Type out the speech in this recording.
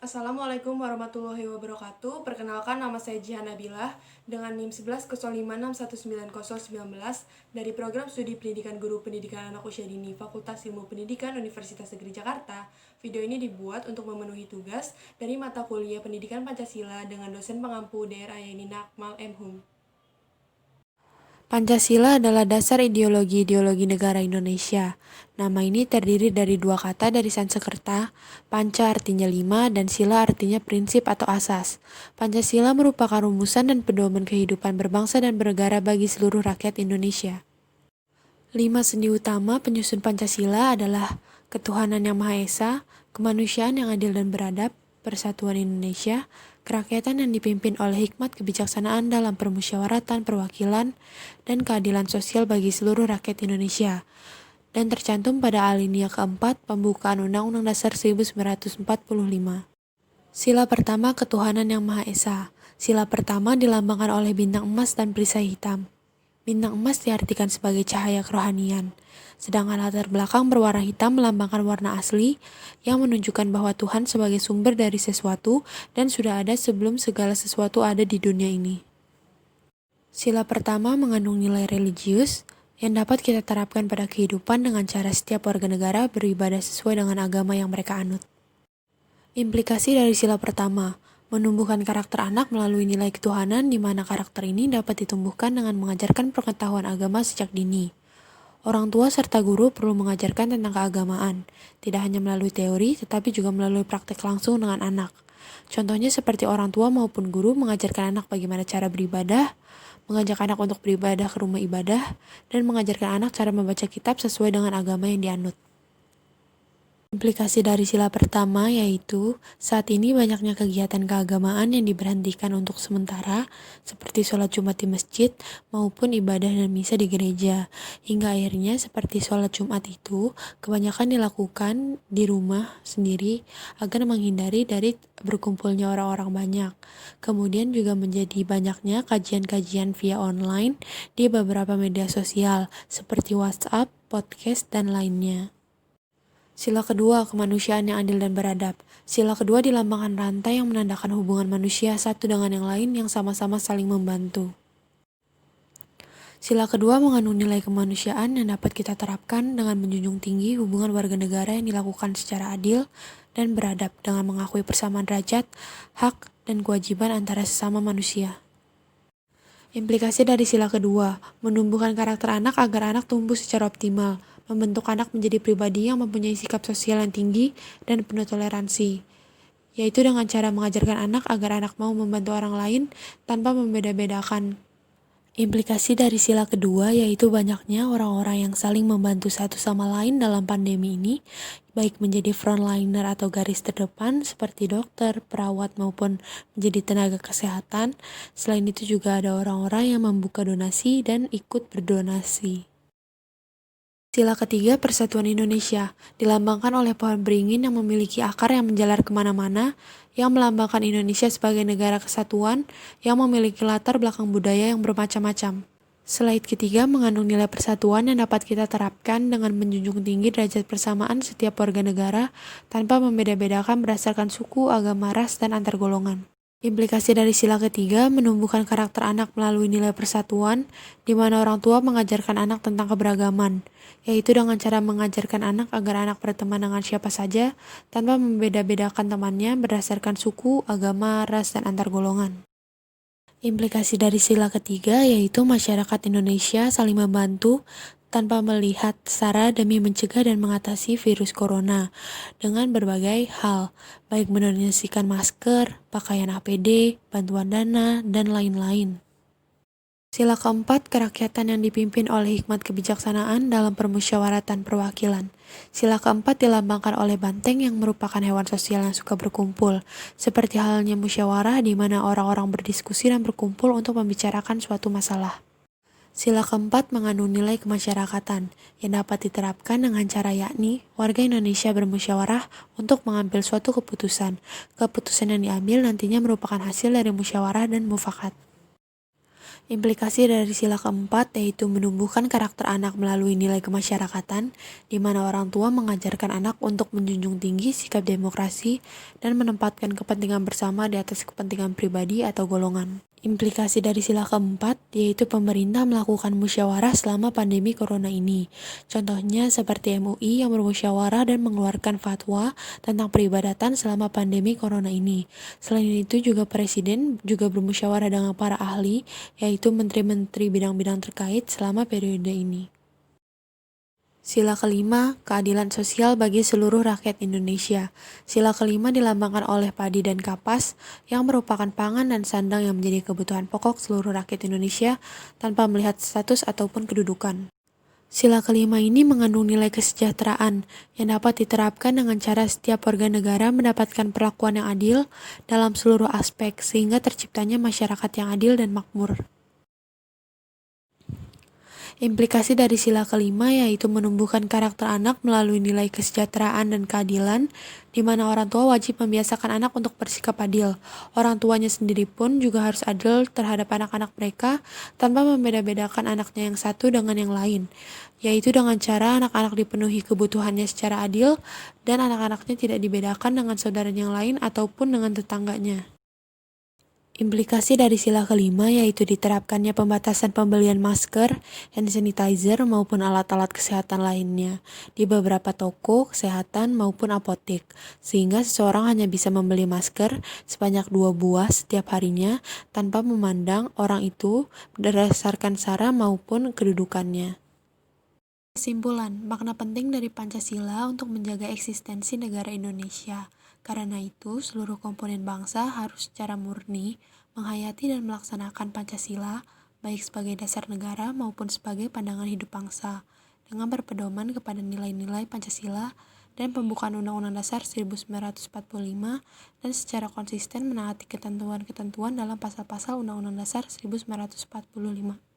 Assalamualaikum warahmatullahi wabarakatuh. Perkenalkan, nama saya Jihan Nabilah dengan NIM 1105619019 dari Program Studi Pendidikan Guru Pendidikan Anak Usia Dini Fakultas Ilmu Pendidikan Universitas Negeri Jakarta. Video ini dibuat untuk memenuhi tugas dari mata kuliah Pendidikan Pancasila dengan dosen pengampu Dr. Ayainina Akmal M.Hum. Pancasila adalah dasar ideologi negara Indonesia. Nama ini terdiri dari dua kata dari Sanskerta, panca artinya lima dan sila artinya prinsip atau asas. Pancasila merupakan rumusan dan pedoman kehidupan berbangsa dan bernegara bagi seluruh rakyat Indonesia. 5 sendi utama penyusun Pancasila adalah ketuhanan yang Maha Esa, kemanusiaan yang adil dan beradab, persatuan Indonesia, kerakyatan yang dipimpin oleh hikmat kebijaksanaan dalam permusyawaratan perwakilan, dan keadilan sosial bagi seluruh rakyat Indonesia. Dan tercantum pada alinea keempat pembukaan Undang-Undang Dasar 1945. Sila pertama, ketuhanan yang Maha Esa. Sila pertama dilambangkan oleh bintang emas dan perisai hitam. Bintang emas diartikan sebagai cahaya kerohanian, sedangkan latar belakang berwarna hitam melambangkan warna asli yang menunjukkan bahwa Tuhan sebagai sumber dari sesuatu dan sudah ada sebelum segala sesuatu ada di dunia ini. Sila pertama mengandung nilai religius yang dapat kita terapkan pada kehidupan dengan cara setiap warga negara beribadah sesuai dengan agama yang mereka anut. Implikasi dari sila pertama, menumbuhkan karakter anak melalui nilai ketuhanan di mana karakter ini dapat ditumbuhkan dengan mengajarkan pengetahuan agama sejak dini. Orang tua serta guru perlu mengajarkan tentang keagamaan, tidak hanya melalui teori tetapi juga melalui praktek langsung dengan anak. Contohnya seperti orang tua maupun guru mengajarkan anak bagaimana cara beribadah, mengajak anak untuk beribadah ke rumah ibadah, dan mengajarkan anak cara membaca kitab sesuai dengan agama yang dianut. Implikasi dari sila pertama yaitu saat ini banyaknya kegiatan keagamaan yang diberhentikan untuk sementara seperti sholat Jumat di masjid maupun ibadah dan misa di gereja. Hingga akhirnya seperti sholat Jumat itu kebanyakan dilakukan di rumah sendiri agar menghindari dari berkumpulnya orang-orang banyak. Kemudian juga menjadi banyaknya kajian-kajian via online di beberapa media sosial seperti WhatsApp, podcast, dan lainnya. Sila kedua, kemanusiaan yang adil dan beradab. Sila kedua dilambangkan rantai yang menandakan hubungan manusia satu dengan yang lain yang sama-sama saling membantu. Sila kedua mengandung nilai kemanusiaan yang dapat kita terapkan dengan menjunjung tinggi hubungan warga negara yang dilakukan secara adil dan beradab dengan mengakui persamaan derajat, hak, dan kewajiban antara sesama manusia. Implikasi dari sila kedua, menumbuhkan karakter anak agar anak tumbuh secara optimal, membentuk anak menjadi pribadi yang mempunyai sikap sosial yang tinggi dan penuh toleransi, yaitu dengan cara mengajarkan anak agar anak mau membantu orang lain tanpa membeda-bedakan. Implikasi dari sila kedua yaitu banyaknya orang-orang yang saling membantu satu sama lain dalam pandemi ini, baik menjadi frontliner atau garis terdepan seperti dokter, perawat maupun menjadi tenaga kesehatan. Selain itu juga ada orang-orang yang membuka donasi dan ikut berdonasi. Sila ketiga, Persatuan Indonesia, dilambangkan oleh pohon beringin yang memiliki akar yang menjalar kemana-mana, yang melambangkan Indonesia sebagai negara kesatuan yang memiliki latar belakang budaya yang bermacam-macam. Slide ketiga mengandung nilai persatuan yang dapat kita terapkan dengan menjunjung tinggi derajat persamaan setiap warga negara tanpa membeda-bedakan berdasarkan suku, agama, ras, dan antar golongan. Implikasi dari sila ketiga menumbuhkan karakter anak melalui nilai persatuan, di mana orang tua mengajarkan anak tentang keberagaman, yaitu dengan cara mengajarkan anak agar anak berteman dengan siapa saja, tanpa membeda-bedakan temannya berdasarkan suku, agama, ras, dan antar golongan. Implikasi dari sila ketiga yaitu masyarakat Indonesia saling membantu tanpa melihat sara demi mencegah dan mengatasi virus corona dengan berbagai hal, baik mendonasikan masker, pakaian APD, bantuan dana, dan lain-lain. Sila keempat, kerakyatan yang dipimpin oleh hikmat kebijaksanaan dalam permusyawaratan perwakilan. Sila keempat dilambangkan oleh banteng yang merupakan hewan sosial yang suka berkumpul, seperti halnya musyawarah di mana orang-orang berdiskusi dan berkumpul untuk membicarakan suatu masalah. Sila keempat mengandung nilai kemasyarakatan yang dapat diterapkan dengan cara yakni warga Indonesia bermusyawarah untuk mengambil suatu keputusan. Keputusan yang diambil nantinya merupakan hasil dari musyawarah dan mufakat. Implikasi dari sila keempat yaitu menumbuhkan karakter anak melalui nilai kemasyarakatan, di mana orang tua mengajarkan anak untuk menjunjung tinggi sikap demokrasi dan menempatkan kepentingan bersama di atas kepentingan pribadi atau golongan. Implikasi dari sila keempat yaitu pemerintah melakukan musyawarah selama pandemi corona ini. Contohnya seperti MUI yang bermusyawarah dan mengeluarkan fatwa tentang peribadatan selama pandemi corona ini. Selain itu juga Presiden juga bermusyawarah dengan para ahli, yaitu menteri-menteri bidang-bidang terkait selama periode ini. Sila kelima, keadilan sosial bagi seluruh rakyat Indonesia. Sila kelima dilambangkan oleh padi dan kapas, yang merupakan pangan dan sandang yang menjadi kebutuhan pokok seluruh rakyat Indonesia tanpa melihat status ataupun kedudukan. Sila kelima ini mengandung nilai kesejahteraan yang dapat diterapkan dengan cara setiap warga negara mendapatkan perlakuan yang adil dalam seluruh aspek sehingga terciptanya masyarakat yang adil dan makmur. Implikasi dari sila kelima yaitu menumbuhkan karakter anak melalui nilai kesejahteraan dan keadilan, di mana orang tua wajib membiasakan anak untuk bersikap adil. Orang tuanya sendiri pun juga harus adil terhadap anak-anak mereka tanpa membeda-bedakan anaknya yang satu dengan yang lain, yaitu dengan cara anak-anak dipenuhi kebutuhannya secara adil dan anak-anaknya tidak dibedakan dengan saudara yang lain ataupun dengan tetangganya. Implikasi dari sila kelima yaitu diterapkannya pembatasan pembelian masker, hand sanitizer, maupun alat-alat kesehatan lainnya di beberapa toko kesehatan maupun apotek, sehingga seseorang hanya bisa membeli masker sebanyak 2 buah setiap harinya tanpa memandang orang itu berdasarkan sara maupun kedudukannya. Kesimpulan, makna penting dari Pancasila untuk menjaga eksistensi negara Indonesia. Karena itu, seluruh komponen bangsa harus secara murni menghayati dan melaksanakan Pancasila, baik sebagai dasar negara maupun sebagai pandangan hidup bangsa, dengan berpedoman kepada nilai-nilai Pancasila dan pembukaan Undang-Undang Dasar 1945 dan secara konsisten menaati ketentuan-ketentuan dalam pasal-pasal Undang-Undang Dasar 1945.